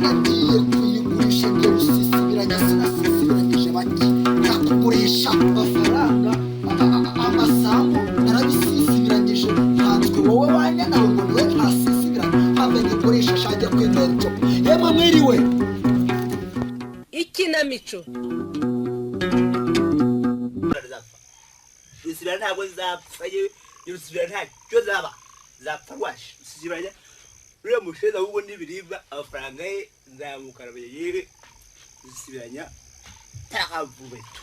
nagiye kuyigurisha ngiye rusisibiranya sinasisibiranyije bake nakugurisha amafaranga amasambu narabisisibiranyije ntanswe wowe wanyana ngo niwe ntasisibiranya habe ngikoresha shajya kw'inento yemwe mwiriwe ikinamico rusibira ntabwo zapfa rusibira ntacyo zaba zapfa rwashi rusibira ruriya musheza ahubwo n'ibiribwa amafaranga ye nzamukarabuye yewe rusibiranya takavubetu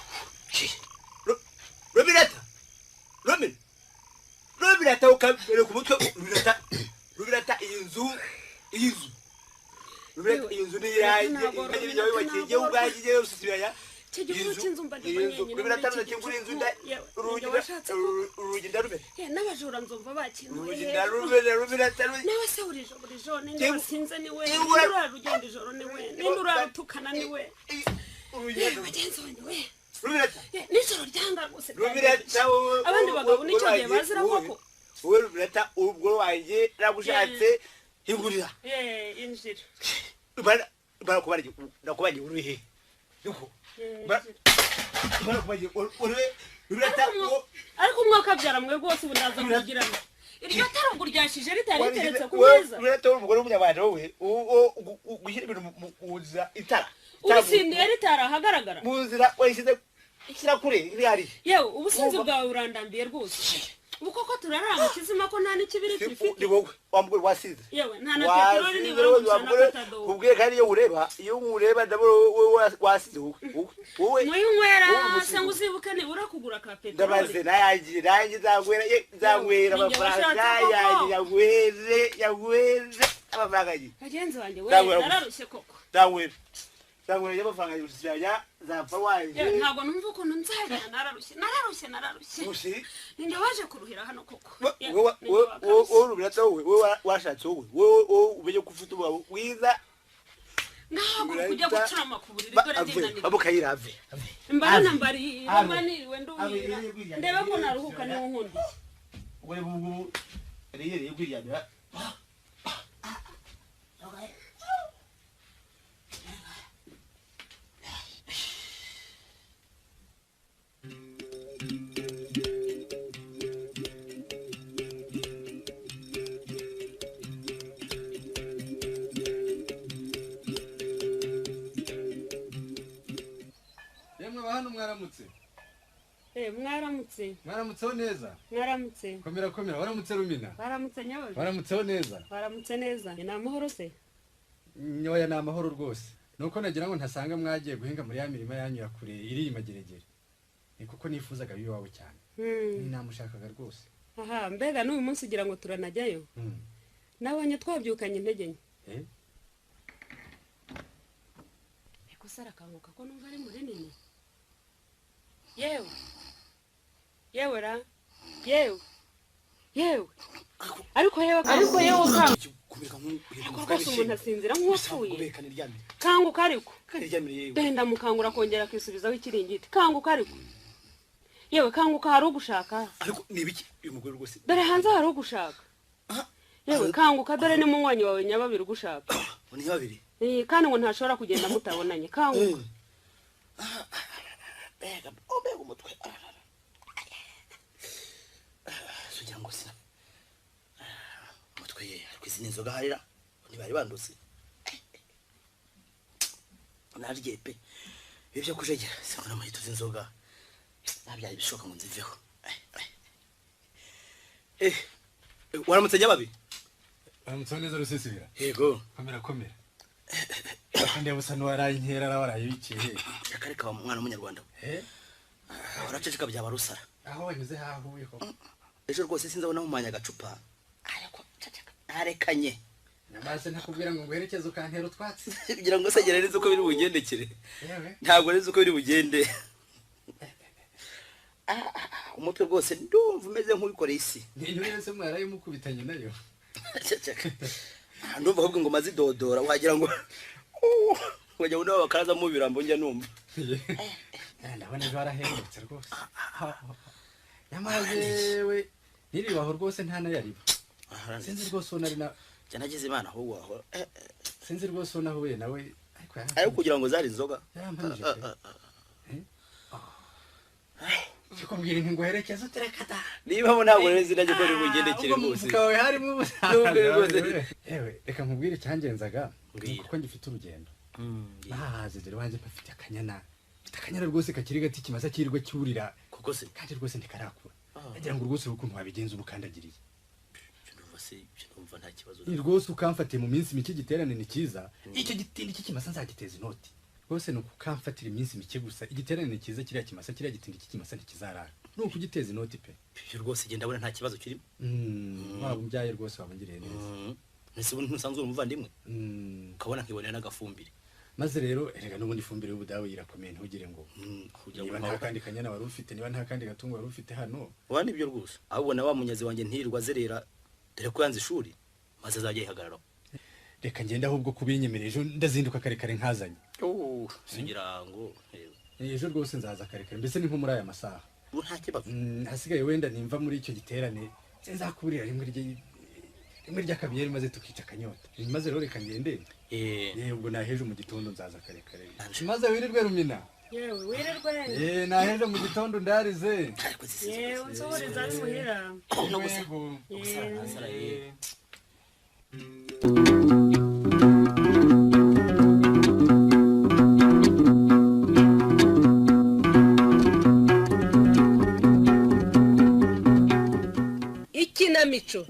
Robirata Robirata ukabere ku mutwe Robirata inzu Robirata inzu ni yaje ibyo wakiye ubwagiye rusibiranya Robirata nakingura inzu urugi ndarube n'abajura nzumva bakintu Robirata nawe se urijo ninde wasinze ni we urarugenda ijoro ni we ninde urarutukana ni we bagenzi wanjye we Robirata nijoro ryanga guse Robirata abandi bagabo nicyo gihe bazira koko wowe Robirata ubwo wanjye nagushatse hingurira injira nakubanye uruhe nuko nakubanye Robirata ariko umwaka byara mwe rwose ubundaza mugirana iryo tarugo ryashije riteretse ku meza Robirata umugore w'umunyabanje wowe gushyira ibintu muza itara ubusindiye ritara hagaragara muzira wayishyize ikira kure iri hari yewe ubusinzi bwawe burandambiye rwose ubu koko turaranga kizima ko nta n'ikibiri tufite ni wowe wambure wasize yewe nta na peteroli ni wowe ubwiye kandi iyo ureba ndabona wasize wowe mwinywera se ngo uzibuke nibura kugura ka peteroli ndabaze nanjye zangwera amafaranga yagweze amafaranga ye bagenzi wanjye we nararushye koko zangwera y'amafaranga y'ubushyanya zapfa waje ntabwo numva ukuntu nzajya nararushye ninde waje kuruhira hano koko wowe Robirata wowe washatse wowe umenye ko ufite ubu wiza ntabwo kujya gucurama ku buriri dore ndinanira abukayira ave mbana niriwe ndubira ndeba ko naruhuka niwo nkundiye wowe bubu rero kwiyadira hano mwaramutse mwaramutseho neza mwaramutse komera waramutse rumina waramutse nyawe waramutseho neza waramutse neza ni amahoro se nyoya ni amahoro rwose nuko nagira ngo ntasanga mwagiye guhinga muri ya mirima yanyu ya kure iri imageragere ni kuko nifuzaga biwawe cyane ni namushakaga rwose aha mbega n'uyu munsi ugira ngo turanajyayo nabonye twabyukanye intege nke eko sarakanguka ko numva ari muri nini yewe ariko yewe rwose umuntu asinzira nk'uwapfuye kanguka ariko denda mukangura kongera kwisubizaho ikiringiti kanguka ariko yewe kanguka hari ugushaka ariko nibiki uyu mugore rwose dore hanze hari ugushaka yewe kanguka dore ni munywanyi wawe nyababiri ugushaka nyababiri kandi ngo ntashobora kugenda mutabonanye kanguka bega umutwe sugira ngo sina umutwe ye kwisi n'inzoga harira ntibari bandutse narye pe ibyo kujegera singona amahito z'inzoga nabyari bishoka ngo nziveho waramutse nyababiri waramutse neza rusisibira yego komera kandi yabusa n'uwarayinkera warayibikiye akareka wa mwana w'umunyarwanda uraceceka byaba rusara aho wanyuze hahuye ko ejo rwose sinzabona umanya agacupa ariko ceceka narekanye namaze ntakubwira ngo ngwerekeze ukantera utwatsi kugira ngo segera neza uko biri bugendekere ntabwo neza uko biri bugende umutwe rwose ndumva umeze nk'ubikoreye isi ntinyure se mwaraye mukubitanye nayo ceceka ndumva ahubwo ngo mazi dodora wagira ngo wajya unaho bakaraza mu birambo njya numva ndabona ejo warahengutse rwose nyamaze we niribaho rwose nta nayariba sinzi rwose unari na cyanagize imana ahubwo aho sinzi rwose unahuye nawe ariko kugira ngo zari inzoga yarampanije kikubwira inti ngo herekeza uterekata niba mo ntabwo rero zirajye ko bigendekere rwose mukawe harimo rwose yewe reka nkubwire icyangenzaga kuko ngifite urugendo bahaze dore wanjye bafite akanyana rwose kakiri gati kimasa kirirwa cyurira kuko se kandi rwose ndikarakura agira ngo rwose ukuntu wabigenza ubukandagiriye numva nta kibazo ni rwose ukamfatiye mu minsi mike igiterane ni cyiza icyo gitindi cy'ikimasa nzagiteza inoti rwose ni ukukamfatira iminsi mike gusa igiterane ni cyiza kiriya kimasa kiriya gitindi cy'ikimasa ntikizarara ni ukugiteza inoti pe rwose genda abona nta kibazo kirimo waba umbyaye rwose waba ungiriye neza nese ubu ntusanzwe uri umuvandimwe ukabona nkibonera n'agafumbire maze rero erega n'ubundi ifumbire y'ubudawe irakomeye ntugire ngo niba nta kandi kanyana wari ufite niba nta kandi gatungo wari ufite hano wa nibyo rwose ahubwo na wa munyazi wanjye ntirirwa zerera dore ko yanze ishuri maze azajya yihagararaho reka ngende ahubwo kubinyemerera ejo ndazinduka kare kare nkazanye sugira ngo ejo rwose nzaza kare kare mbese ni nko muri aya masaha ubu nta kibazo hasigaye wenda nimva muri icyo giterane nzakuburira rimwe ry'akabiyeri maze tukica akanyota maze rero reka ngende ubwo naheje mu gitondo nzaza kare kare maze wirirwe rumina yewe wirirwe naheje mu gitondo ndarize yewe nsohoreza ari muhira ikinamico